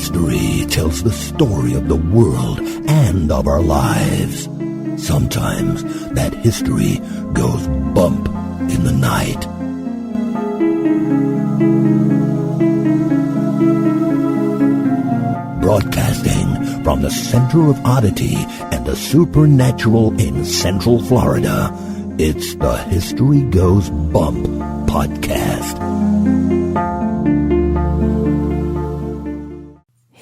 History tells the story of the world and of our lives. Sometimes that history goes bump in the night. Broadcasting from the center of oddity and the supernatural in Central Florida, it's the History Goes Bump podcast.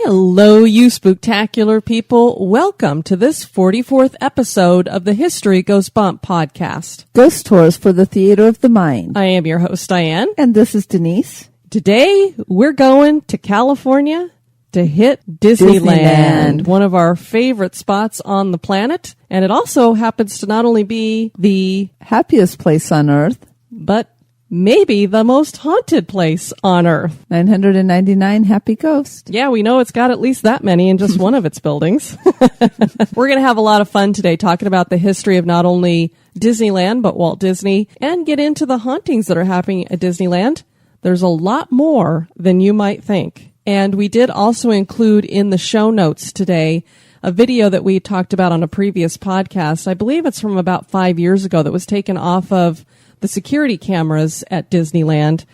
Hello, you spooktacular people. Welcome to this 44th episode of the History Goes Bump podcast. Ghost tours for the theater of the mind. I am your host, Diane. And this is Denise. Today, we're going to California to hit Disneyland, one of our favorite spots on the planet. And it also happens to not only be the happiest place on earth, but maybe the most haunted place on earth. 999 happy ghosts. Yeah, we know it's got at least that many in just one of its buildings. We're going to have a lot of fun today talking about the history of not only Disneyland, but Walt Disney, and get into the hauntings that are happening at Disneyland. There's a lot more than you might think. And we did also include in the show notes today a video that we talked about on a previous podcast. I believe it's from about 5 years ago that was taken off of the security cameras at Disneyland.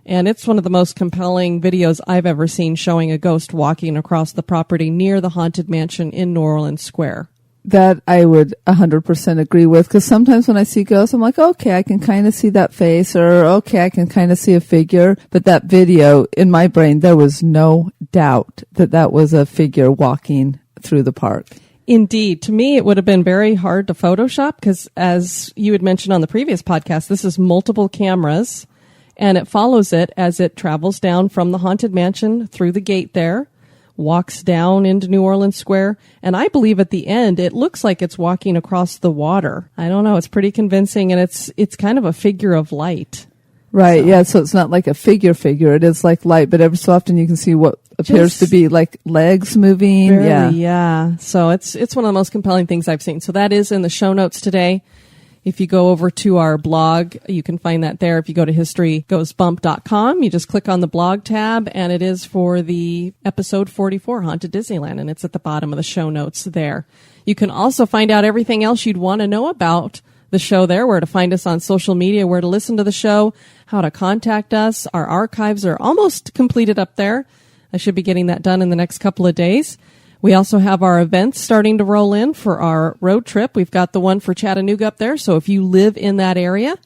And it's one of the most compelling videos I've ever seen showing a ghost walking across the property near the Haunted Mansion in New Orleans Square. That I would 100% agree with, because sometimes when I see ghosts, I'm like, okay, I can kind of see that face, or okay, I can kind of see a figure. But that video, in my brain, there was no doubt that that was a figure walking through the park. Indeed. To me, it would have been very hard to Photoshop because, as you had mentioned on the previous podcast, this is multiple cameras, and it follows it as it travels down from the Haunted Mansion through the gate there, walks down into New Orleans Square, and I believe at the end, it looks like it's walking across the water. I don't know. It's pretty convincing, and it's kind of a figure of light. Right, so. Yeah, so it's not like a figure. It is like light, but every so often you can see what appears to be like legs moving. Barely, yeah. So it's one of the most compelling things I've seen. So that is in the show notes today. If you go over to our blog, you can find that there. If you go to historygoesbump.com, you just click on the blog tab, and it is for the episode 44, Haunted Disneyland, and it's at the bottom of the show notes there. You can also find out everything else you'd want to know about the show there, where to find us on social media, where to listen to the show, how to contact us. Our archives are almost completed up there. I should be getting that done in the next couple of days. We also have our events starting to roll in for our road trip. We've got the one for Chattanooga up there. So if you live in that area,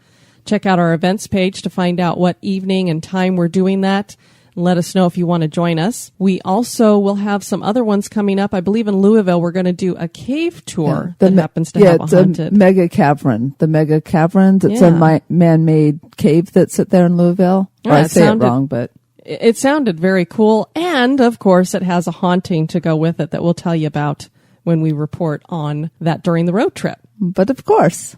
check out our events page to find out what evening and time we're doing that. Let us know if you want to join us. We also will have some other ones coming up. I believe in Louisville, we're going to do a cave tour that happens to have a haunted. It's a mega cavern. The mega caverns. It's a man-made cave that's there in Louisville. Yeah, I say it wrong, but it sounded very cool. And of course, it has a haunting to go with it that we'll tell you about when we report on that during the road trip. But of course.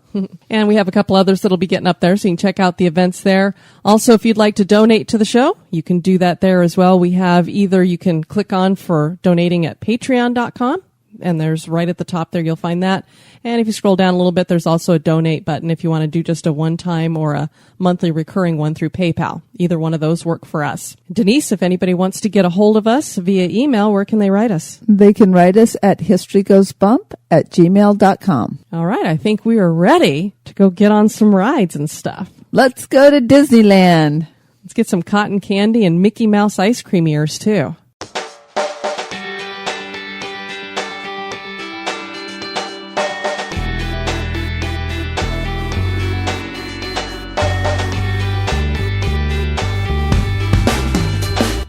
And we have a couple others that'll be getting up there, so you can check out the events there. Also, if you'd like to donate to the show, you can do that there as well. We have either you can click on for donating at patreon.com, and there's right at the top there, you'll find that. And if you scroll down a little bit, there's also a donate button if you want to do just a one-time or a monthly recurring one through PayPal. Either one of those work for us. Denise, if anybody wants to get a hold of us via email, where can they write us? They can write us at historygoesbump@gmail.com. All right. I think we are ready to go get on some rides and stuff. Let's go to Disneyland. Let's get some cotton candy and Mickey Mouse ice cream ears, too.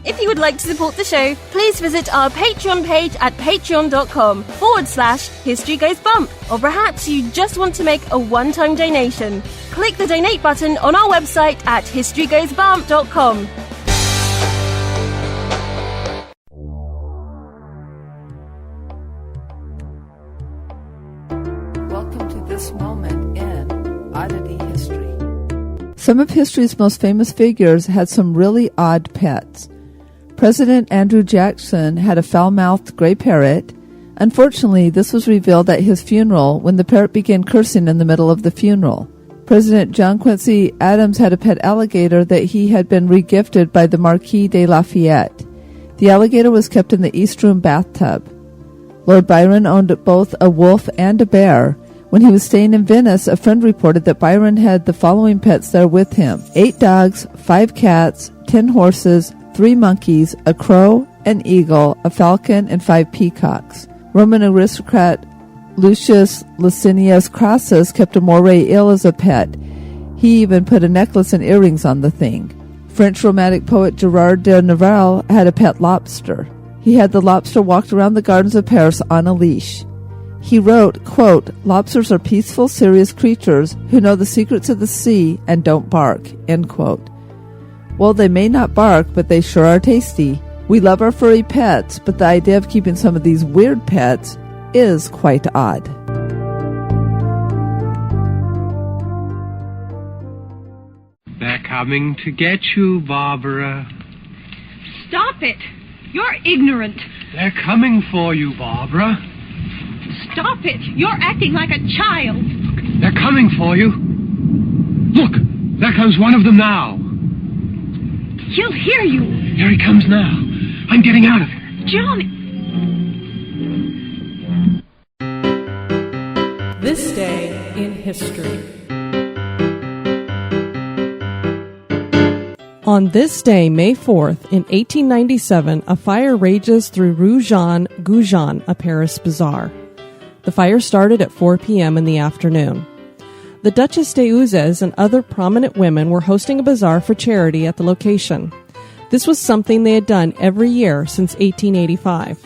If you would like to support the show, please visit our Patreon page at patreon.com/History Goes Bump. Or perhaps you just want to make a one-time donation. Click the donate button on our website at historygoesbump.com. Welcome to this moment in Oddity history. Some of history's most famous figures had some really odd pets. President Andrew Jackson had a foul-mouthed gray parrot. Unfortunately, this was revealed at his funeral when the parrot began cursing in the middle of the funeral. President John Quincy Adams had a pet alligator that he had been regifted by the Marquis de Lafayette. The alligator was kept in the East Room bathtub. Lord Byron owned both a wolf and a bear. When he was staying in Venice, a friend reported that Byron had the following pets there with him: 8 dogs, 5 cats, 10 horses, 3 monkeys, a crow, an eagle, a falcon, and 5 peacocks. Roman aristocrat Lucius Licinius Crassus kept a moray eel as a pet. He even put a necklace and earrings on the thing. French romantic poet Gerard de Nerval had a pet lobster. He had the lobster walked around the gardens of Paris on a leash. He wrote, quote, "Lobsters are peaceful, serious creatures who know the secrets of the sea and don't bark," end quote. Well, they may not bark, but they sure are tasty. We love our furry pets, but the idea of keeping some of these weird pets is quite odd. They're coming to get you, Barbara. Stop it! You're ignorant. They're coming for you, Barbara. Stop it! You're acting like a child. Look, they're coming for you. Look, there comes one of them now. He'll hear you. Here he comes now. I'm getting out of here. Johnny! This day in history. On this day, May 4th, in 1897, a fire rages through Rue Jean Goujon, a Paris bazaar. The fire started at 4 p.m. in the afternoon. The Duchess de Uzes and other prominent women were hosting a bazaar for charity at the location. This was something they had done every year since 1885.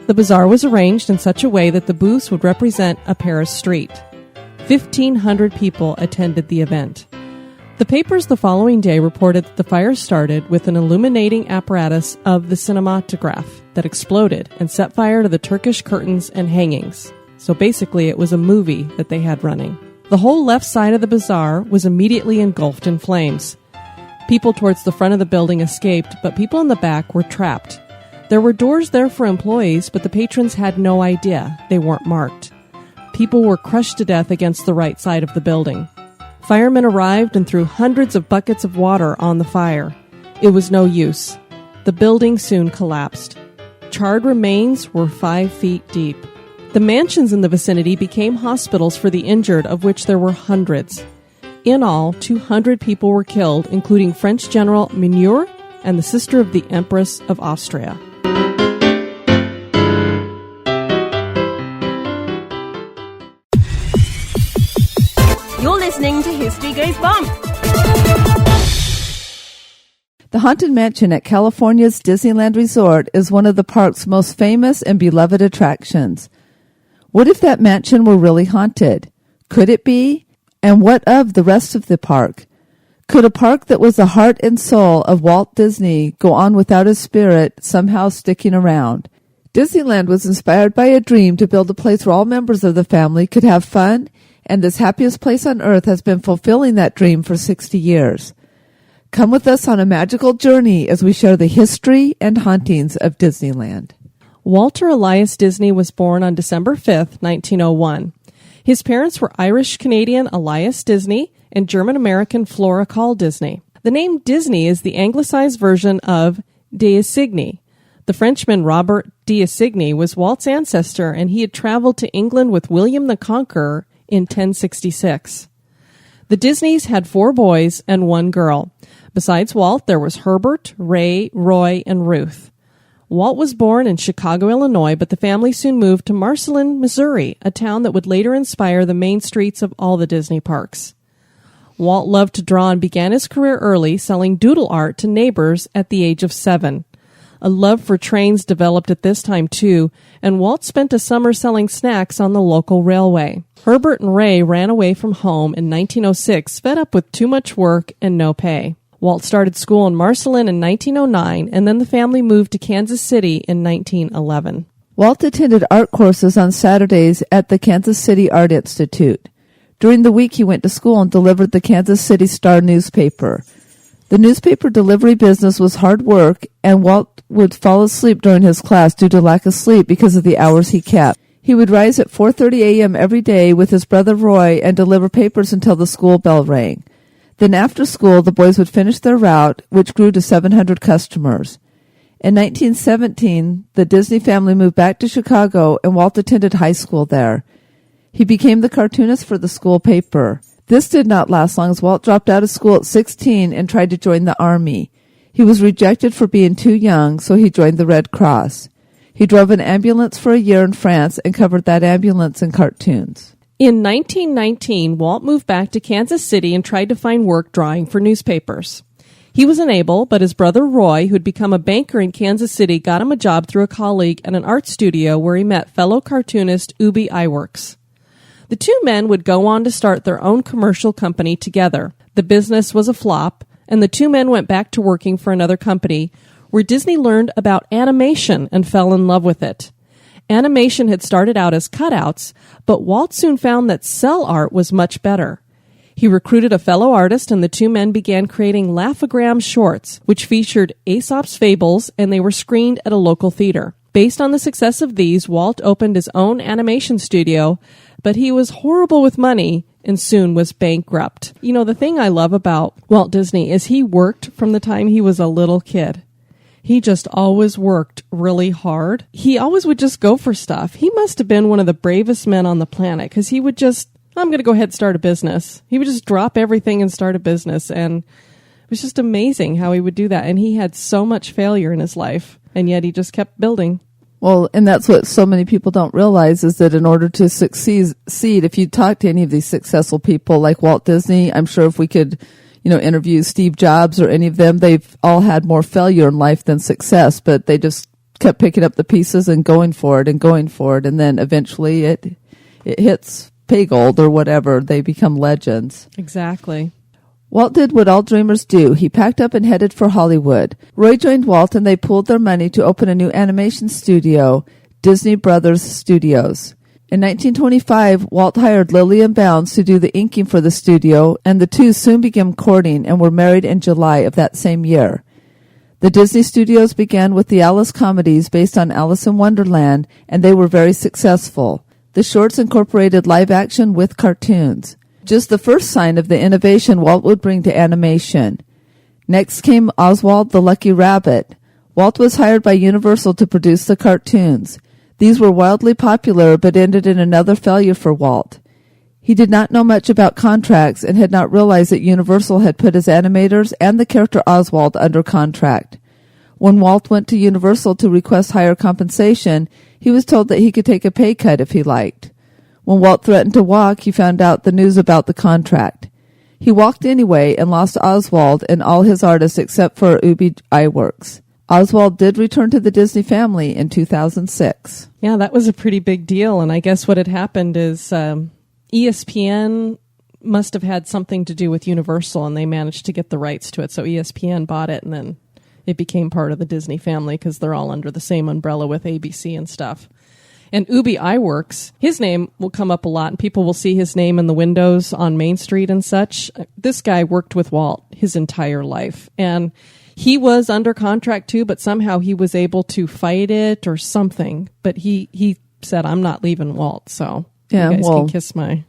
The bazaar was arranged in such a way that the booths would represent a Paris street. 1,500 people attended the event. The papers the following day reported that the fire started with an illuminating apparatus of the cinematograph that exploded and set fire to the Turkish curtains and hangings. So basically it was a movie that they had running. The whole left side of the bazaar was immediately engulfed in flames. People towards the front of the building escaped, but people in the back were trapped. There were doors there for employees, but the patrons had no idea. They weren't marked. People were crushed to death against the right side of the building. Firemen arrived and threw hundreds of buckets of water on the fire. It was no use. The building soon collapsed. Charred remains were 5 feet deep. The mansions in the vicinity became hospitals for the injured, of which there were hundreds. In all, 200 people were killed, including French General Mineur and the sister of the Empress of Austria. You're listening to History Goes Bump. The Haunted Mansion at California's Disneyland Resort is one of the park's most famous and beloved attractions. What if that mansion were really haunted? Could it be? And what of the rest of the park? Could a park that was the heart and soul of Walt Disney go on without his spirit somehow sticking around? Disneyland was inspired by a dream to build a place where all members of the family could have fun, and this happiest place on earth has been fulfilling that dream for 60 years. Come with us on a magical journey as we share the history and hauntings of Disneyland. Walter Elias Disney was born on December 5th, 1901. His parents were Irish-Canadian Elias Disney and German-American Flora Call Disney. The name Disney is the anglicized version of d'Essigny. The Frenchman Robert d'Essigny was Walt's ancestor, and he had traveled to England with William the Conqueror in 1066. The Disneys had 4 boys and 1 girl. Besides Walt, there was Herbert, Ray, Roy, and Ruth. Walt was born in Chicago, Illinois, but the family soon moved to Marceline, Missouri, a town that would later inspire the main streets of all the Disney parks. Walt loved to draw and began his career early, selling doodle art to neighbors at the age of 7. A love for trains developed at this time, too, and Walt spent a summer selling snacks on the local railway. Herbert and Ray ran away from home in 1906, fed up with too much work and no pay. Walt started school in Marceline in 1909, and then the family moved to Kansas City in 1911. Walt attended art courses on Saturdays at the Kansas City Art Institute. During the week, he went to school and delivered the Kansas City Star newspaper. The newspaper delivery business was hard work, and Walt would fall asleep during his class due to lack of sleep because of the hours he kept. He would rise at 4:30 a.m. every day with his brother Roy and deliver papers until the school bell rang. Then after school, the boys would finish their route, which grew to 700 customers. In 1917, the Disney family moved back to Chicago, and Walt attended high school there. He became the cartoonist for the school paper. This did not last long, as Walt dropped out of school at 16 and tried to join the Army. He was rejected for being too young, so he joined the Red Cross. He drove an ambulance for a year in France and covered that ambulance in cartoons. In 1919, Walt moved back to Kansas City and tried to find work drawing for newspapers. He was unable, but his brother Roy, who'd become a banker in Kansas City, got him a job through a colleague at an art studio where he met fellow cartoonist Ubi Iwerks. The two men would go on to start their own commercial company together. The business was a flop, and the two men went back to working for another company where Disney learned about animation and fell in love with it. Animation had started out as cutouts, but Walt soon found that cell art was much better. He recruited a fellow artist, and the two men began creating Laugh-O-Gram shorts, which featured Aesop's fables, and they were screened at a local theater. Based on the success of these, Walt opened his own animation studio, but he was horrible with money and soon was bankrupt. You know, the thing I love about Walt Disney is he worked from the time he was a little kid. He just always worked really hard. He always would just go for stuff. He must have been one of the bravest men on the planet, because he would just, I'm going to go ahead and start a business. He would just drop everything and start a business. And it was just amazing how he would do that. And he had so much failure in his life, and yet he just kept building. Well, and that's what so many people don't realize, is that in order to succeed, if you talk to any of these successful people like Walt Disney, I'm sure if we could, interview Steve Jobs or any of them, they've all had more failure in life than success, but they just kept picking up the pieces and going for it. And then eventually it hits pay gold or whatever. They become legends. Exactly. Walt did what all dreamers do. He packed up and headed for Hollywood. Roy joined Walt, and they pooled their money to open a new animation studio, Disney Brothers Studios. In 1925, Walt hired Lillian Bounds to do the inking for the studio, and the two soon began courting and were married in July of that same year. The Disney Studios began with the Alice comedies based on Alice in Wonderland, and they were very successful. The shorts incorporated live action with cartoons. Just the first sign of the innovation Walt would bring to animation. Next came Oswald the Lucky Rabbit. Walt was hired by Universal to produce the cartoons. These were wildly popular, but ended in another failure for Walt. He did not know much about contracts and had not realized that Universal had put his animators and the character Oswald under contract. When Walt went to Universal to request higher compensation, he was told that he could take a pay cut if he liked. When Walt threatened to walk, he found out the news about the contract. He walked anyway and lost Oswald and all his artists except for Ubi Iwerks. Oswald did return to the Disney family in 2006. Yeah, that was a pretty big deal. And I guess what had happened is ESPN must have had something to do with Universal, and they managed to get the rights to it. So ESPN bought it, and then it became part of the Disney family because they're all under the same umbrella with ABC and stuff. And Ubi Iwerks, his name will come up a lot, and people will see his name in the windows on Main Street and such. This guy worked with Walt his entire life, and he was under contract too, but somehow he was able to fight it or something. But he said, I'm not leaving Walt, so yeah, you guys can kiss my...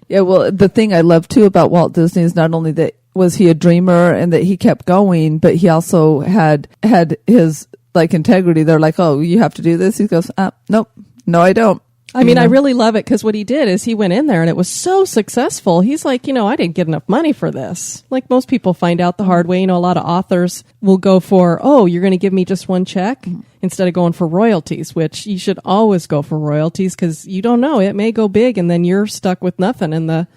Yeah, well, the thing I love too about Walt Disney is not only that was he a dreamer and that he kept going, but he also had his integrity. They're like, oh, you have to do this. He goes, nope, no, I don't. I mean, I really love it because what he did is he went in there and it was so successful. He's like, I didn't get enough money for this. Like most people find out the hard way. A lot of authors will go for, oh, you're going to give me just one check instead of going for royalties, which you should always go for royalties because you don't know. It may go big and then you're stuck with nothing and the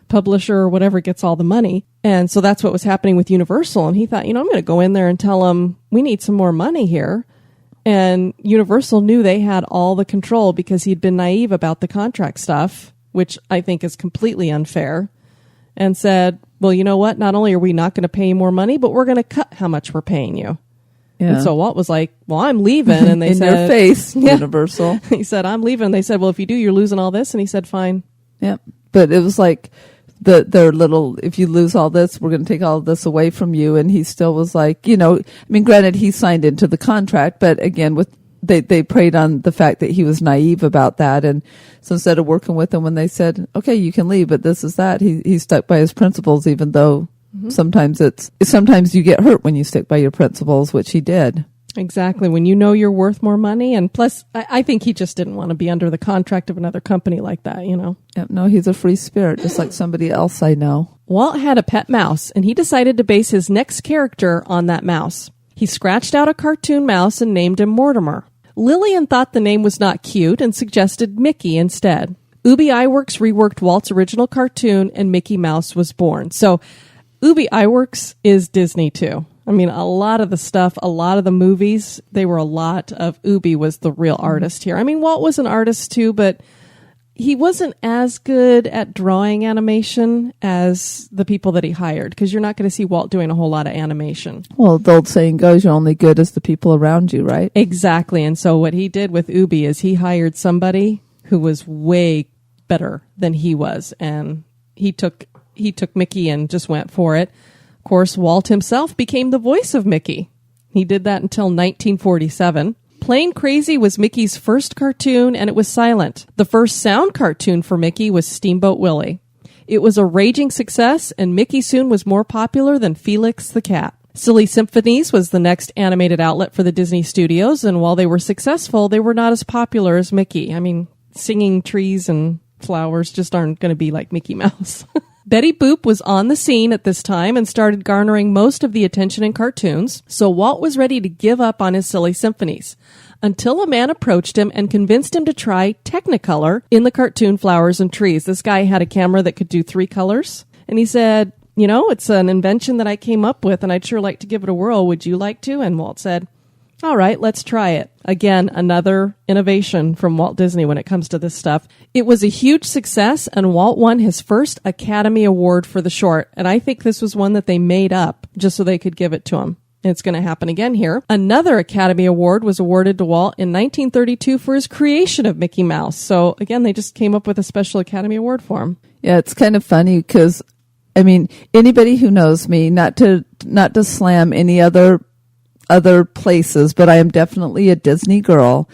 publisher or whatever gets all the money. And so that's what was happening with Universal. And he thought, I'm going to go in there and tell them we need some more money here. And Universal knew they had all the control because he'd been naive about the contract stuff, which I think is completely unfair, and said, well, you know what? Not only are we not going to pay you more money, but we're going to cut how much we're paying you. Yeah. And so Walt was like, well, I'm leaving. And they in said, your face, yeah. Universal. He said, I'm leaving. And they said, well, if you do, you're losing all this. And he said, fine. Yeah. But it was like their little, if you lose all this, we're going to take all of this away from you. And he still was like, granted, he signed into the contract, but again, they preyed on the fact that he was naive about that. And so instead of working with him when they said, okay, you can leave, but this is that, he stuck by his principles, even though sometimes you get hurt when you stick by your principles, which he did. Exactly. When you know you're worth more money. And plus, I think he just didn't want to be under the contract of another company like that, you know? Yep, no, he's a free spirit, just like somebody else I know. Walt had a pet mouse, and he decided to base his next character on that mouse. He scratched out a cartoon mouse and named him Mortimer. Lillian thought the name was not cute and suggested Mickey instead. Ubi Iwerks reworked Walt's original cartoon, and Mickey Mouse was born. So Ubi Iwerks is Disney, too. I mean, a lot of the stuff, a lot of the movies, they were a lot of Ubi was the real artist here. I mean, Walt was an artist, too, but he wasn't as good at drawing animation as the people that he hired, because you're not going to see Walt doing a whole lot of animation. Well, the old saying goes, you're only good as the people around you, right? Exactly. And so what he did with Ubi is he hired somebody who was way better than he was, and he took Mickey and just went for it. Of course, Walt himself became the voice of Mickey. He did that until 1947. Plain Crazy was Mickey's first cartoon, and it was silent. The first sound cartoon for Mickey was Steamboat Willie. It was a raging success, and Mickey soon was more popular than Felix the Cat. Silly Symphonies was the next animated outlet for the Disney Studios, and while they were successful, they were not as popular as Mickey. I mean, singing trees and flowers just aren't going to be like Mickey Mouse. Betty Boop was on the scene at this time and started garnering most of the attention in cartoons, so Walt was ready to give up on his Silly Symphonies, until a man approached him and convinced him to try Technicolor in the cartoon Flowers and Trees. This guy had a camera that could do 3 colors, and he said, you know, it's an invention that I came up with, and I'd sure like to give it a whirl. Would you like to? And Walt said, all right, let's try it. Again, another innovation from Walt Disney when it comes to this stuff. It was a huge success, and Walt won his first Academy Award for the short. And I think this was one that they made up just so they could give it to him. And it's going to happen again here. Another Academy Award was awarded to Walt in 1932 for his creation of Mickey Mouse. So again, they just came up with a special Academy Award for him. Yeah, it's kind of funny because, I mean, anybody who knows me, not to slam any other places, but I am definitely a Disney girl.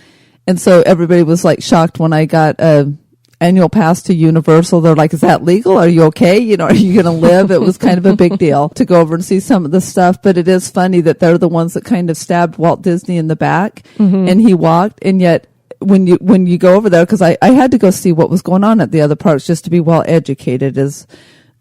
And so everybody was like shocked when I got a annual pass to Universal. They're like, is that legal? Are you okay? You know, are you going to live? It was kind of a big deal to go over and see some of the stuff, but it is funny that they're the ones that kind of stabbed Walt Disney in the back, and he walked, and yet when you go over there, because I had to go see what was going on at the other parks just to be well educated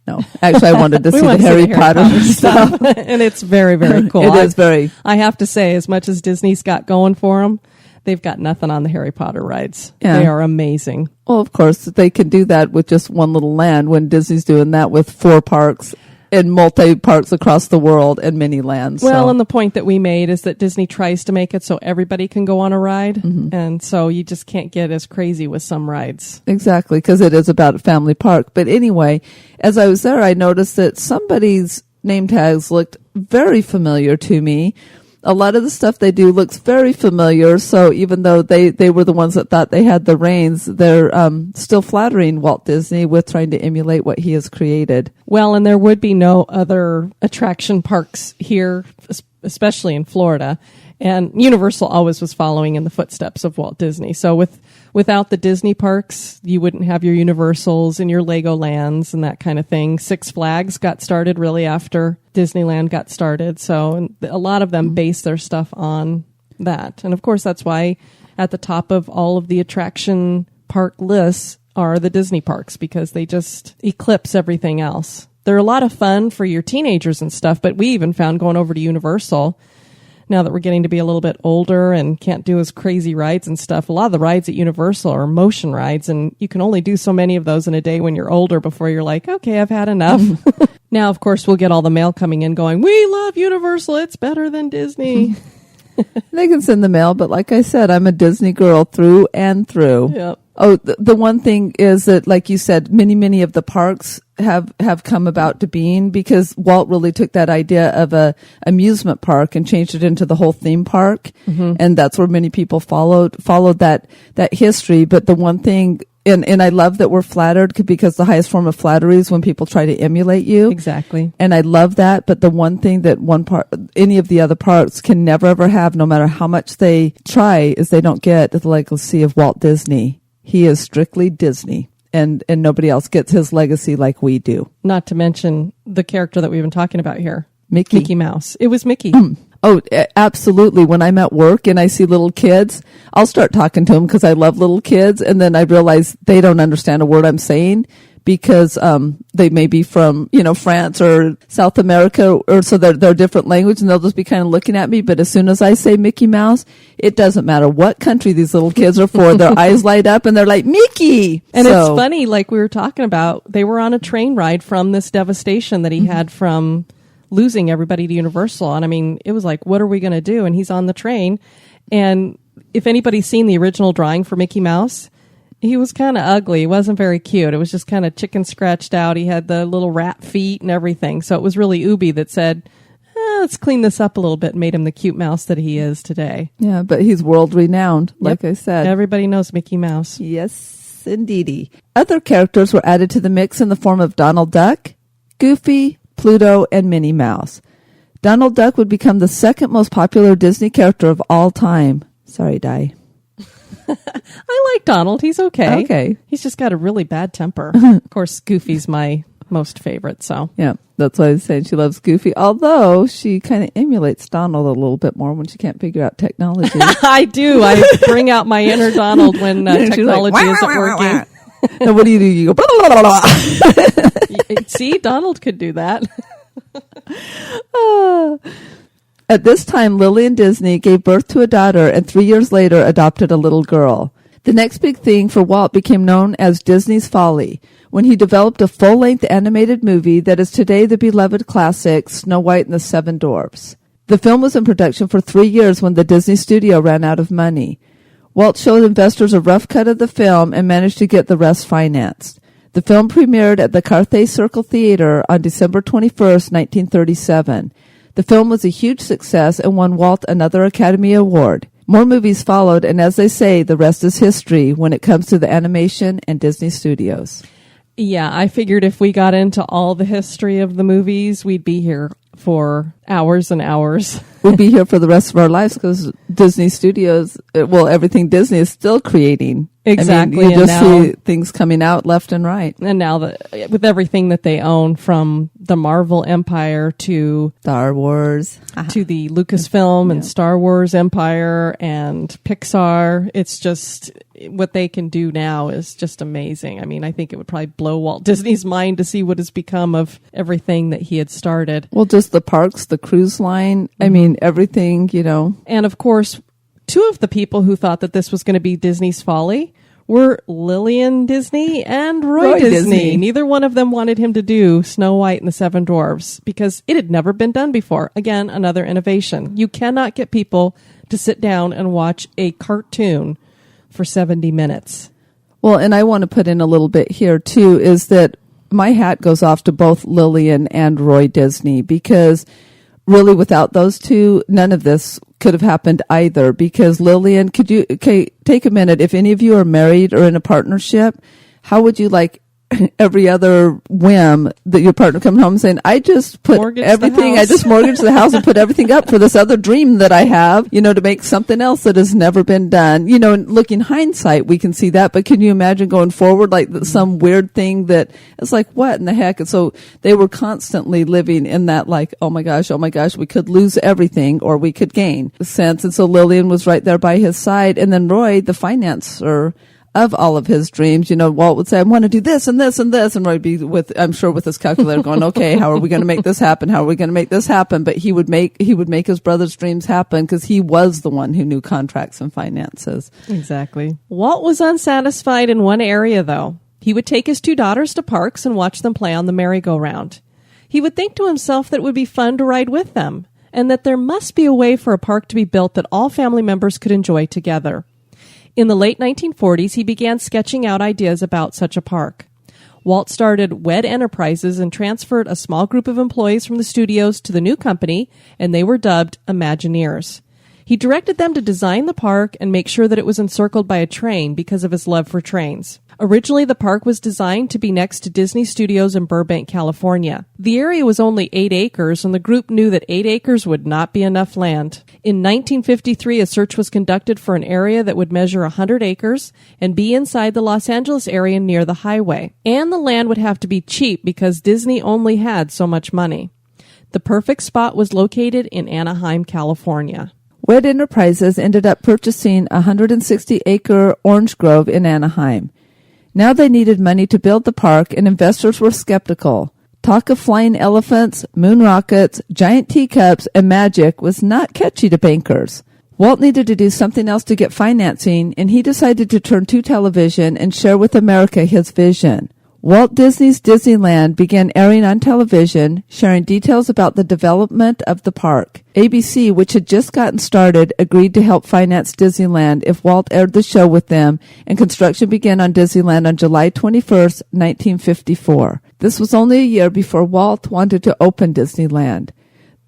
No, actually, I wanted to see the Harry Potter stuff. And it's very, very cool. It is very. I have to say, as much as Disney's got going for them, they've got nothing on the Harry Potter rides. Yeah. They are amazing. Well, of course, they can do that with just one little land when Disney's doing that with 4 parks and multi-parks across the world and many lands. Well, and the point that we made is that Disney tries to make it so everybody can go on a ride. And so you just can't get as crazy with some rides. Exactly, because it is about a family park. But anyway, as I was there, I noticed that somebody's name tags looked very familiar to me. A lot of the stuff they do looks very familiar. So even though they were the ones that thought they had the reins, they're still flattering Walt Disney with trying to emulate what he has created. Well, and there would be no other attraction parks here, especially in Florida. And Universal always was following in the footsteps of Walt Disney. So without the Disney parks, you wouldn't have your Universals and your Legolands and that kind of thing. Six Flags got started really after Disneyland got started. So a lot of them base their stuff on that. And of course, that's why at the top of all of the attraction park lists are the Disney parks, because they just eclipse everything else. They're a lot of fun for your teenagers and stuff, but we even found going over to Universal, now that we're getting to be a little bit older and can't do as crazy rides and stuff, a lot of the rides at Universal are motion rides, and you can only do so many of those in a day when you're older before you're like, okay, I've had enough. Now, of course, we'll get all the mail coming in going, we love Universal, it's better than Disney. They can send the mail, but like I said, I'm a Disney girl through and through. Yep. Oh, the one thing is that, like you said, many of the parks have come about to being because Walt really took that idea of a amusement park and changed it into the whole theme park. And that's where many people followed that history. But the one thing, and I love that we're flattered because the highest form of flattery is when people try to emulate you. Exactly. And I love that. But the one thing that any of the other parks can never ever have, no matter how much they try, is they don't get the legacy of Walt Disney. He is strictly Disney, and nobody else gets his legacy like we do. Not to mention the character that we've been talking about here. Mickey Mouse. It was Mickey. Oh, absolutely. When I'm at work and I see little kids, I'll start talking to them because I love little kids. And then I realize they don't understand a word I'm saying because they may be from, France or South America, or so they're different language, and they'll just be kind of looking at me. But as soon as I say Mickey Mouse, it doesn't matter what country these little kids are for. Their eyes light up and they're like, Mickey! And it's funny, like we were talking about, they were on a train ride from this devastation that he had from losing everybody to Universal. And I mean, it was like, what are we going to do? And he's on the train. And if anybody's seen the original drawing for Mickey Mouse, he was kind of ugly. He wasn't very cute. It was just kind of chicken scratched out. He had the little rat feet and everything. So it was really Ubi that said, let's clean this up a little bit and made him the cute mouse that he is today. Yeah, but he's world renowned, like I said. Everybody knows Mickey Mouse. Yes, indeedy. Other characters were added to the mix in the form of Donald Duck, Goofy, Pluto, and Minnie Mouse. Donald Duck would become the second most popular Disney character of all time. Sorry, Di. I like Donald. He's okay. Okay. He's just got a really bad temper. Of course, Goofy's my most favorite, so. Yeah, that's why I was saying she loves Goofy, although she kind of emulates Donald a little bit more when she can't figure out technology. I do. I bring out my inner Donald when technology isn't working. And what do? You go, blah, blah, blah, blah. See, Donald could do that. At this time, Lillian Disney gave birth to a daughter and 3 years later adopted a little girl. The next big thing for Walt became known as Disney's Folly, when he developed a full-length animated movie that is today the beloved classic Snow White and the Seven Dwarfs. The film was in production for 3 years when the Disney studio ran out of money. Walt showed investors a rough cut of the film and managed to get the rest financed. The film premiered at the Carthay Circle Theater on December 21st, 1937. The film was a huge success and won Walt another Academy Award. More movies followed, and as they say, the rest is history when it comes to the animation and Disney Studios. Yeah, I figured if we got into all the history of the movies, we'd be here for hours and hours. We'd be here for the rest of our lives because Disney Studios, everything Disney is still creating. Exactly. I mean, you just see things coming out left and right. And now with everything that they own, from the Marvel Empire to Star Wars, to the Lucasfilm and Star Wars Empire and Pixar, it's just what they can do now is just amazing. I mean, I think it would probably blow Walt Disney's mind to see what has become of everything that he had started. Well, just the parks, the cruise line, I mean, everything, And of course, two of the people who thought that this was going to be Disney's Folly were Lillian Disney and Roy Disney. Neither one of them wanted him to do Snow White and the Seven Dwarfs because it had never been done before. Again, another innovation. You cannot get people to sit down and watch a cartoon for 70 minutes. Well, and I want to put in a little bit here, too, is that my hat goes off to both Lillian and Roy Disney because really without those two, none of this could have happened either. Because Lillian, take a minute. If any of you are married or in a partnership, how would you like every other whim that your partner come home saying, I just put everything, I just mortgaged the house and put everything up for this other dream that I have, to make something else that has never been done. And looking hindsight, we can see that, but can you imagine going forward, like some weird thing that it's like, what in the heck? And so they were constantly living in that like, oh my gosh, we could lose everything or we could gain sense. And so Lillian was right there by his side. And then Roy, the financer of all of his dreams, Walt would say, I want to do this and this and this. And Roy'd be with his calculator going, okay, how are we going to make this happen? How are we going to make this happen? But he would make his brother's dreams happen because he was the one who knew contracts and finances. Exactly. Walt was unsatisfied in one area, though. He would take his two daughters to parks and watch them play on the merry-go-round. He would think to himself that it would be fun to ride with them, and that there must be a way for a park to be built that all family members could enjoy together. In the late 1940s, he began sketching out ideas about such a park. Walt started WED Enterprises and transferred a small group of employees from the studios to the new company, and they were dubbed Imagineers. He directed them to design the park and make sure that it was encircled by a train because of his love for trains. Originally, the park was designed to be next to Disney Studios in Burbank, California. The area was only 8 acres, and the group knew that 8 acres would not be enough land. In 1953, a search was conducted for an area that would measure 100 acres and be inside the Los Angeles area near the highway. And the land would have to be cheap because Disney only had so much money. The perfect spot was located in Anaheim, California. Wed Enterprises ended up purchasing a 160-acre orange grove in Anaheim. Now they needed money to build the park, and investors were skeptical. Talk of flying elephants, moon rockets, giant teacups, and magic was not catchy to bankers. Walt needed to do something else to get financing, and he decided to turn to television and share with America his vision. Walt Disney's Disneyland began airing on television, sharing details about the development of the park. ABC, which had just gotten started, agreed to help finance Disneyland if Walt aired the show with them, and construction began on Disneyland on July 21st, 1954. This was only a year before Walt wanted to open Disneyland.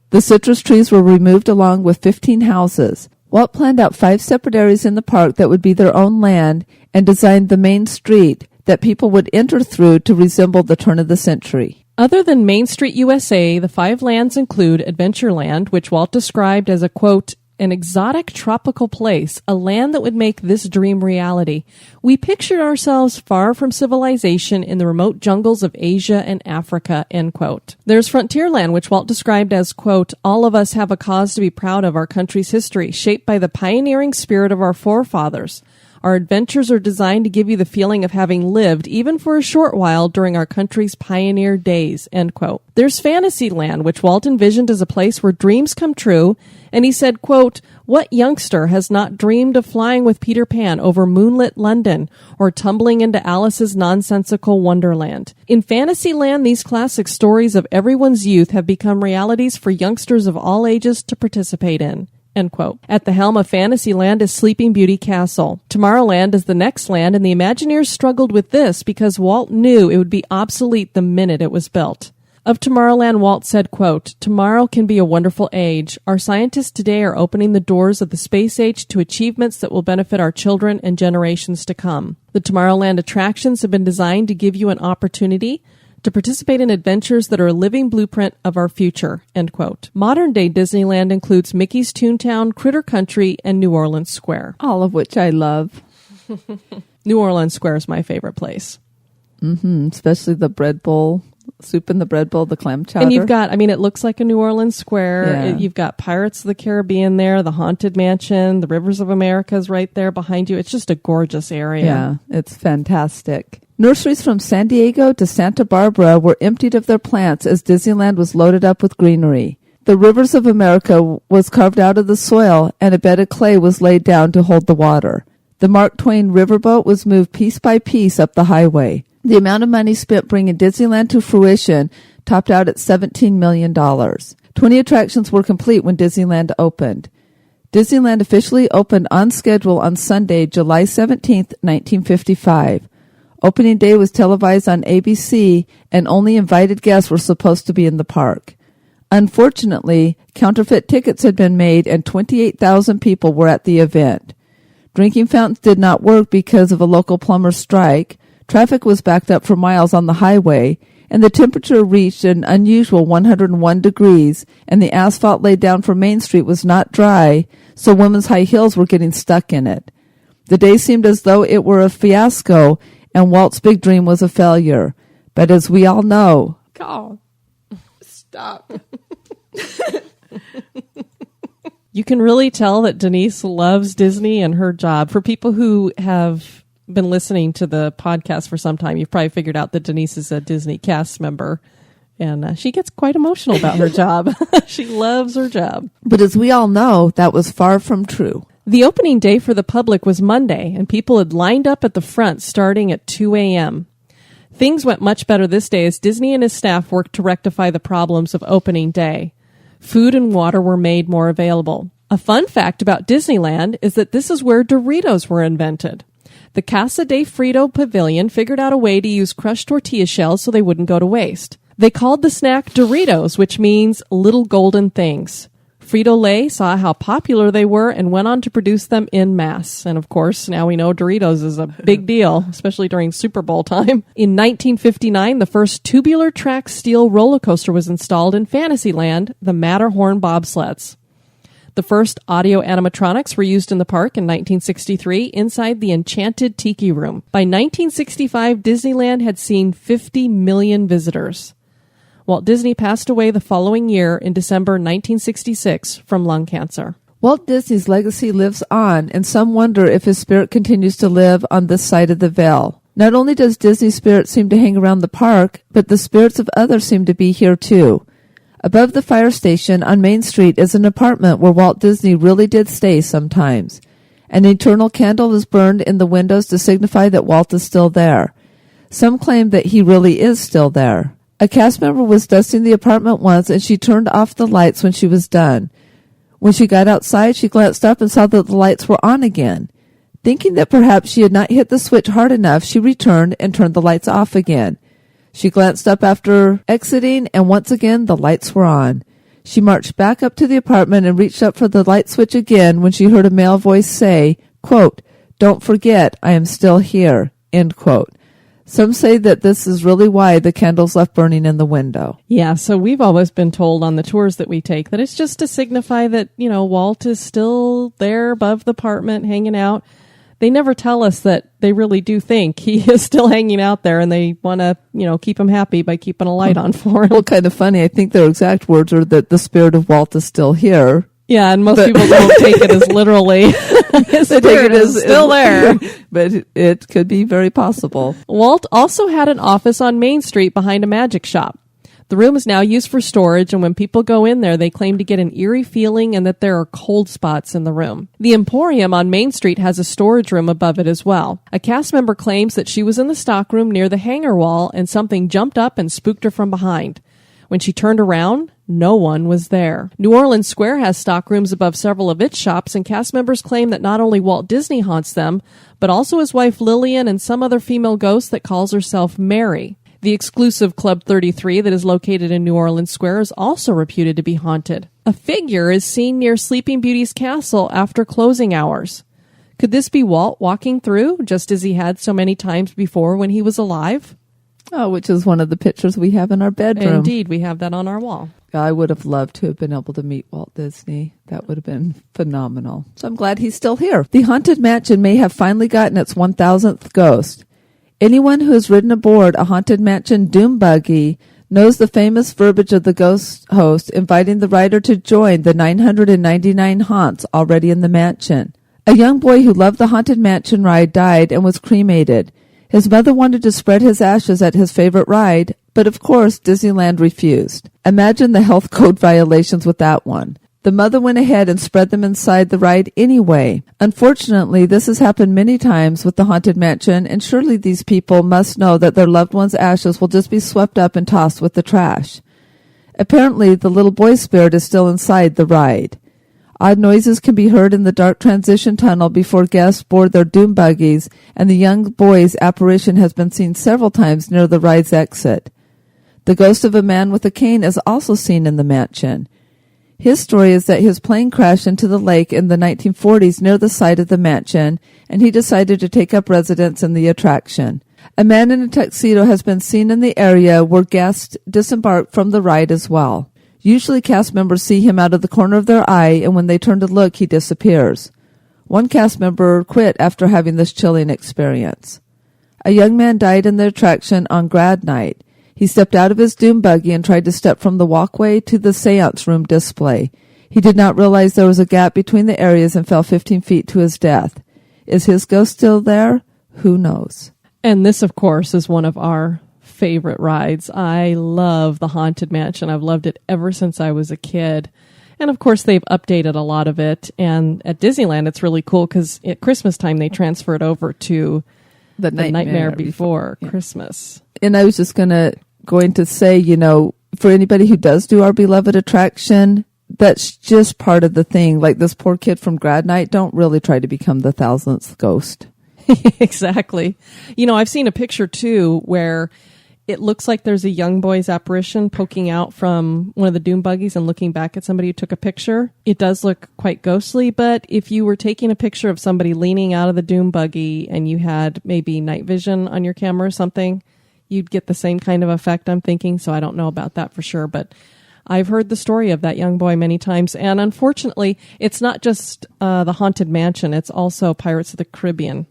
The citrus trees were removed along with 15 houses. Walt planned out 5 separate areas in the park that would be their own land and designed the main street that people would enter through to resemble the turn of the century. Other than Main Street USA, the 5 lands include Adventureland, which Walt described as a, quote, an exotic tropical place, a land that would make this dream reality. We pictured ourselves far from civilization in the remote jungles of Asia and Africa, end quote. There's Frontierland, which Walt described as, quote, all of us have a cause to be proud of our country's history, shaped by the pioneering spirit of our forefathers. Our adventures are designed to give you the feeling of having lived, even for a short while, during our country's pioneer days, end quote. There's Fantasyland, which Walt envisioned as a place where dreams come true, and he said, quote, what youngster has not dreamed of flying with Peter Pan over moonlit London or tumbling into Alice's nonsensical Wonderland? In Fantasyland, these classic stories of everyone's youth have become realities for youngsters of all ages to participate in. End quote. At the helm of Fantasyland is Sleeping Beauty Castle. Tomorrowland is the next land, and the Imagineers struggled with this because Walt knew it would be obsolete the minute it was built. Of Tomorrowland, Walt said, quote, tomorrow can be a wonderful age. Our scientists today are opening the doors of the space age to achievements that will benefit our children and generations to come. The Tomorrowland attractions have been designed to give you an opportunity to participate in adventures that are a living blueprint of our future, end quote. Modern-day Disneyland includes Mickey's Toontown, Critter Country, and New Orleans Square. All of which I love. New Orleans Square is my favorite place. Especially the bread bowl, soup in the bread bowl, the clam chowder. And you've got, I mean, it looks like a New Orleans Square. Yeah. You've got Pirates of the Caribbean there, the Haunted Mansion, the Rivers of America is right there behind you. It's just a gorgeous area. Yeah, it's fantastic. Nurseries from San Diego to Santa Barbara were emptied of their plants as Disneyland was loaded up with greenery. The Rivers of America was carved out of the soil, and a bed of clay was laid down to hold the water. The Mark Twain riverboat was moved piece by piece up the highway. The amount of money spent bringing Disneyland to fruition topped out at $17 million. 20 attractions were complete when Disneyland opened. Disneyland officially opened on schedule on Sunday, July 17th, 1955. Opening day was televised on ABC, and only invited guests were supposed to be in the park. Unfortunately, counterfeit tickets had been made, and 28,000 people were at the event. Drinking fountains did not work because of a local plumber's strike. Traffic was backed up for miles on the highway, and the temperature reached an unusual 101 degrees, and the asphalt laid down for Main Street was not dry, so women's high heels were getting stuck in it. The day seemed as though it were a fiasco, and Walt's big dream was a failure. But as we all know... God, stop. You can really tell that Denise loves Disney and her job. For people who have been listening to the podcast for some time, you've probably figured out that Denise is a Disney cast member, and she gets quite emotional about her job. She loves her job. But as we all know, that was far from true. The opening day for the public was Monday, and people had lined up at the front starting at 2 a.m. Things went much better this day as Disney and his staff worked to rectify the problems of opening day. Food and water were made more available. A fun fact about Disneyland is that this is where Doritos were invented. The Casa de Frito Pavilion figured out a way to use crushed tortilla shells so they wouldn't go to waste. They called the snack Doritos, which means little golden things. Frito-Lay saw how popular they were and went on to produce them en masse. And of course, now we know Doritos is a big deal, especially during Super Bowl time. In 1959, the first tubular track steel roller coaster was installed in Fantasyland, the Matterhorn bobsleds. The first audio animatronics were used in the park in 1963 inside the Enchanted Tiki Room. By 1965, Disneyland had seen 50 million visitors. Walt Disney passed away the following year in December 1966 from lung cancer. Walt Disney's legacy lives on, and some wonder if his spirit continues to live on this side of the veil. Not only does Disney's spirit seem to hang around the park, but the spirits of others seem to be here too. Above the fire station on Main Street is an apartment where Walt Disney really did stay sometimes. An eternal candle is burned in the windows to signify that Walt is still there. Some claim that he really is still there. A cast member was dusting the apartment once, and she turned off the lights when she was done. When she got outside, she glanced up and saw that the lights were on again. Thinking that perhaps she had not hit the switch hard enough, she returned and turned the lights off again. She glanced up after exiting, and once again the lights were on. She marched back up to the apartment and reached up for the light switch again when she heard a male voice say, quote, "Don't forget, I am still here," end quote. Some say that this is really why the candle's left burning in the window. Yeah, so we've always been told on the tours that we take that it's just to signify that, Walt is still there above the apartment hanging out. They never tell us that they really do think he is still hanging out there, and they want to, keep him happy by keeping a light on for him. Well, kind of funny. I think their exact words are that the spirit of Walt is still here. Yeah, and most people don't take it as literally. His spirit is still there. But it could be very possible. Walt also had an office on Main Street behind a magic shop. The room is now used for storage, and when people go in there, they claim to get an eerie feeling and that there are cold spots in the room. The Emporium on Main Street has a storage room above it as well. A cast member claims that she was in the stockroom near the hangar wall and something jumped up and spooked her from behind. When she turned around, no one was there. New Orleans Square has stockrooms above several of its shops, and cast members claim that not only Walt Disney haunts them, but also his wife Lillian and some other female ghost that calls herself Mary. The exclusive Club 33 that is located in New Orleans Square is also reputed to be haunted. A figure is seen near Sleeping Beauty's castle after closing hours. Could this be Walt walking through, just as he had so many times before when he was alive? Oh, which is one of the pictures we have in our bedroom. Indeed, we have that on our wall. I would have loved to have been able to meet Walt Disney. That would have been phenomenal. So I'm glad he's still here. The Haunted Mansion may have finally gotten its 1,000th ghost. Anyone who has ridden aboard a Haunted Mansion doom buggy knows the famous verbiage of the ghost host inviting the rider to join the 999 haunts already in the mansion. A young boy who loved the Haunted Mansion ride died and was cremated. His mother wanted to spread his ashes at his favorite ride, but of course Disneyland refused. Imagine the health code violations with that one. The mother went ahead and spread them inside the ride anyway. Unfortunately, this has happened many times with the Haunted Mansion, and surely these people must know that their loved one's ashes will just be swept up and tossed with the trash. Apparently, the little boy's spirit is still inside the ride. Odd noises can be heard in the dark transition tunnel before guests board their doom buggies, and the young boy's apparition has been seen several times near the ride's exit. The ghost of a man with a cane is also seen in the mansion. His story is that his plane crashed into the lake in the 1940s near the site of the mansion, and he decided to take up residence in the attraction. A man in a tuxedo has been seen in the area where guests disembark from the ride as well. Usually cast members see him out of the corner of their eye, and when they turn to look, he disappears. One cast member quit after having this chilling experience. A young man died in the attraction on grad night. He stepped out of his doom buggy and tried to step from the walkway to the seance room display. He did not realize there was a gap between the areas and fell 15 feet to his death. Is his ghost still there? Who knows? And this, of course, is one of our favorite rides. I love the Haunted Mansion. I've loved it ever since I was a kid. And of course, they've updated a lot of it. And at Disneyland, it's really cool because at Christmas time, they transfer it over to the Nightmare Before Christmas. And I was just going to say, for anybody who does do our beloved attraction, that's just part of the thing. Like this poor kid from grad night, don't really try to become the 1,000th ghost. Exactly. I've seen a picture too where it looks like there's a young boy's apparition poking out from one of the doom buggies and looking back at somebody who took a picture. It does look quite ghostly, but if you were taking a picture of somebody leaning out of the doom buggy and you had maybe night vision on your camera or something, you'd get the same kind of effect, I'm thinking. So I don't know about that for sure, but I've heard the story of that young boy many times. And unfortunately, it's not just the Haunted Mansion. It's also Pirates of the Caribbean.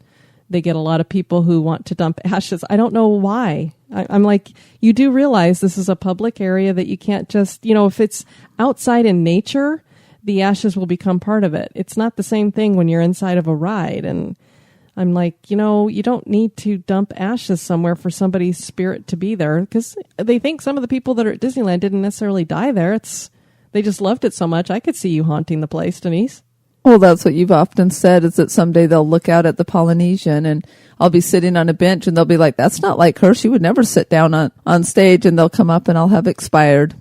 they get a lot of people who want to dump ashes. I don't know why. I'm like, you do realize this is a public area that you can't just, if it's outside in nature, the ashes will become part of it. It's not the same thing when you're inside of a ride. And I'm like, you don't need to dump ashes somewhere for somebody's spirit to be there, because they think some of the people that are at Disneyland didn't necessarily die there. They just loved it so much. I could see you haunting the place, Denise. Well, that's what you've often said, is that someday they'll look out at the Polynesian and I'll be sitting on a bench and they'll be like, that's not like her. She would never sit down on stage, and they'll come up and I'll have expired.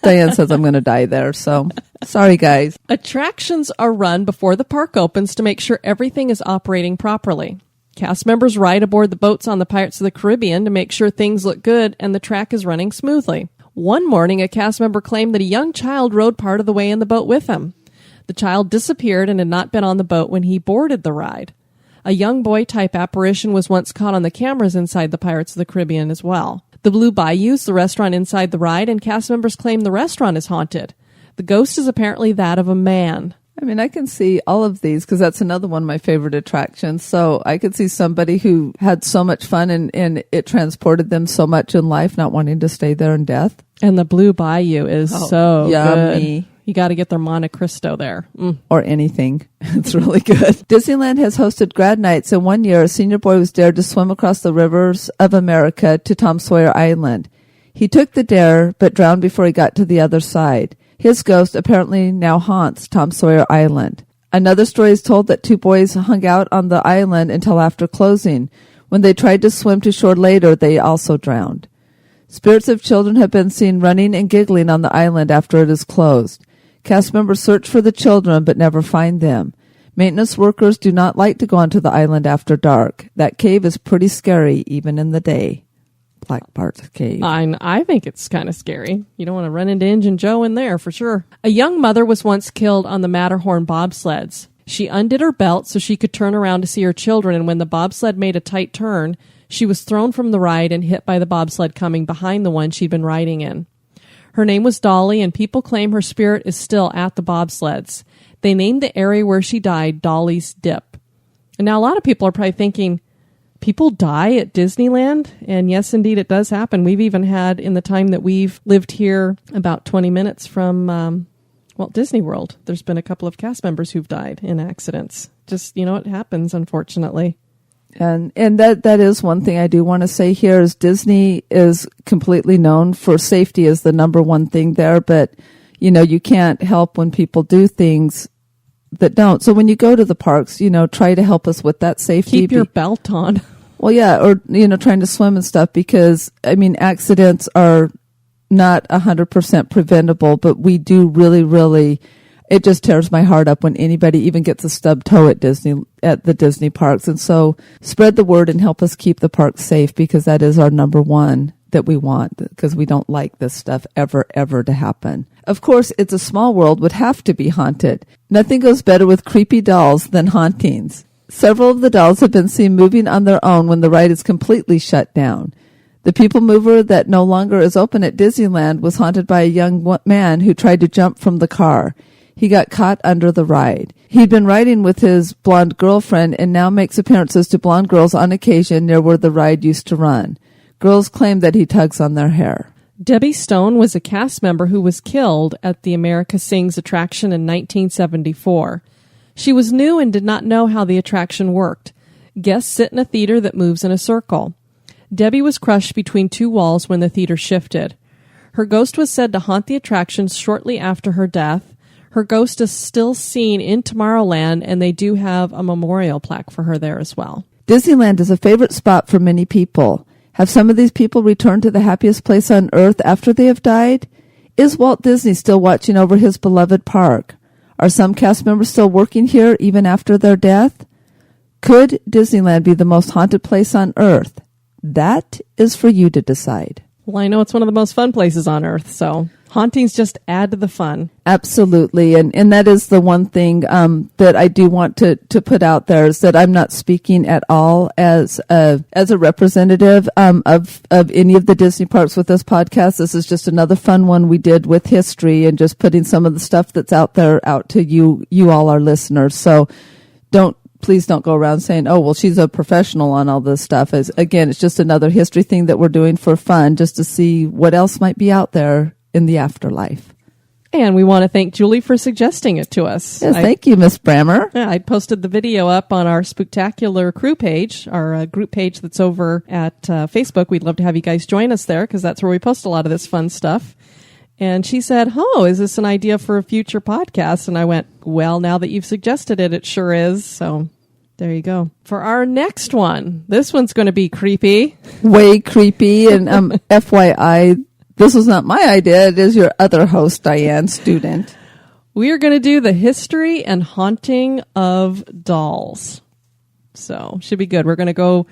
Diane says I'm going to die there. So sorry, guys. Attractions are run before the park opens to make sure everything is operating properly. Cast members ride aboard the boats on the Pirates of the Caribbean to make sure things look good and the track is running smoothly. One morning, a cast member claimed that a young child rode part of the way in the boat with him. The child disappeared and had not been on the boat when he boarded the ride. A young boy-type apparition was once caught on the cameras inside the Pirates of the Caribbean as well. The Blue Bayou's the restaurant inside the ride, and cast members claim the restaurant is haunted. The ghost is apparently that of a man. I mean, I can see all of these because that's another one of my favorite attractions. So I could see somebody who had so much fun and it transported them so much in life, not wanting to stay there in death. And the Blue Bayou is so yummy. Good. You got to get their Monte Cristo there. Or anything. It's really good. Disneyland has hosted grad nights, and one year a senior boy was dared to swim across the rivers of America to Tom Sawyer Island. He took the dare, but drowned before he got to the other side. His ghost apparently now haunts Tom Sawyer Island. Another story is told that two boys hung out on the island until after closing. When they tried to swim to shore later, they also drowned. Spirits of children have been seen running and giggling on the island after it is closed. Cast members search for the children but never find them. Maintenance workers do not like to go onto the island after dark. That cave is pretty scary even in the day. Black Bart's Cave. I think it's kind of scary. You don't want to run into Injun Joe in there for sure. A young mother was once killed on the Matterhorn bobsleds. She undid her belt so she could turn around to see her children, and when the bobsled made a tight turn, she was thrown from the ride and hit by the bobsled coming behind the one she'd been riding in. Her name was Dolly, and people claim her spirit is still at the bobsleds. They named the area where she died Dolly's Dip. And now a lot of people are probably thinking, people die at Disneyland? And yes, indeed, it does happen. We've even had, in the time that we've lived here, about 20 minutes from Walt Disney World, there's been a couple of cast members who've died in accidents. Just, it happens, unfortunately. And that is one thing I do want to say here is Disney is completely known for safety as the number one thing there, but you can't help when people do things that don't. So when you go to the parks, try to help us with that safety. Keep your belt on. Well, yeah, or trying to swim and stuff, because accidents are not 100% preventable, but we do really it just tears my heart up when anybody even gets a stub toe at the Disney parks. And so spread the word and help us keep the parks safe, because that is our number one that we want, because we don't like this stuff ever to happen. Of course, It's a Small World would have to be haunted. Nothing goes better with creepy dolls than hauntings. Several of the dolls have been seen moving on their own when the ride is completely shut down. The People Mover that no longer is open at Disneyland was haunted by a young man who tried to jump from the car. He got caught under the ride. He'd been riding with his blonde girlfriend and now makes appearances to blonde girls on occasion near where the ride used to run. Girls claim that he tugs on their hair. Debbie Stone was a cast member who was killed at the America Sings attraction in 1974. She was new and did not know how the attraction worked. Guests sit in a theater that moves in a circle. Debbie was crushed between two walls when the theater shifted. Her ghost was said to haunt the attraction shortly after her death. Her ghost is still seen in Tomorrowland, and they do have a memorial plaque for her there as well. Disneyland is a favorite spot for many people. Have some of these people returned to the happiest place on earth after they have died? Is Walt Disney still watching over his beloved park? Are some cast members still working here even after their death? Could Disneyland be the most haunted place on earth? That is for you to decide. Well, I know it's one of the most fun places on earth, so hauntings just add to the fun. Absolutely. And that is the one thing that I do want to put out there, is that I'm not speaking at all as a representative of any of the Disney parks with this podcast. This is just another fun one we did with history and just putting some of the stuff that's out there out to you all, our listeners. So don't please don't go around saying, oh, well, she's a professional on all this stuff. Again, it's just another history thing that we're doing for fun, just to see what else might be out there in the afterlife. And we want to thank Julie for suggesting it to us. Yes, thank you, Miss Brammer. Yeah, I posted the video up on our Spooktacular crew page, our group page that's over at Facebook. We'd love to have you guys join us there because that's where we post a lot of this fun stuff. And she said, oh, is this an idea for a future podcast? And I went, well, now that you've suggested it, it sure is. So there you go. For our next one, this one's going to be creepy. Way creepy. And FYI, this was not my idea. It is your other host, Diane, student. We are going to do the history and haunting of dolls. So should be good. We're going to go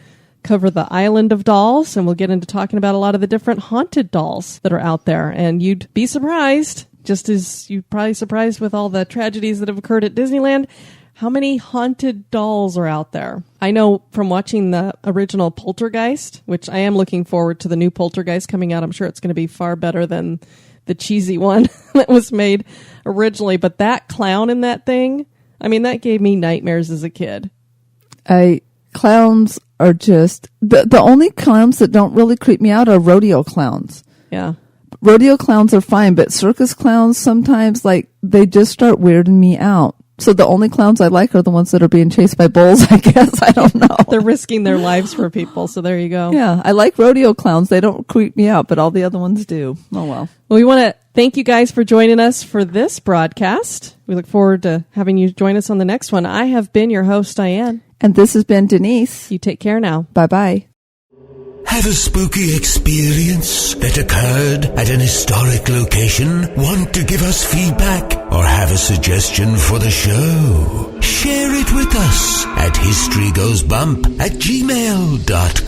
cover the island of dolls, and we'll get into talking about a lot of the different haunted dolls that are out there. And you'd be surprised, just as you're probably surprised with all the tragedies that have occurred at Disneyland, how many haunted dolls are out there. I know from watching the original Poltergeist, which I am looking forward to the new Poltergeist coming out. I'm sure it's going to be far better than the cheesy one that was made originally. But that clown in that thing, I mean, that gave me nightmares as a kid. Clowns are just... The only clowns that don't really creep me out are rodeo clowns. Yeah. Rodeo clowns are fine, but circus clowns sometimes, like, they just start weirding me out. So the only clowns I like are the ones that are being chased by bulls, I guess. I don't know. They're risking their lives for people, so there you go. Yeah, I like rodeo clowns. They don't creep me out, but all the other ones do. Oh, well. Well, we want to thank you guys for joining us for this broadcast. We look forward to having you join us on the next one. I have been your host, Diane. And this has been Denise. You take care now. Bye-bye. Have a spooky experience that occurred at an historic location? Want to give us feedback or have a suggestion for the show? Share it with us at historygoesbump@gmail.com.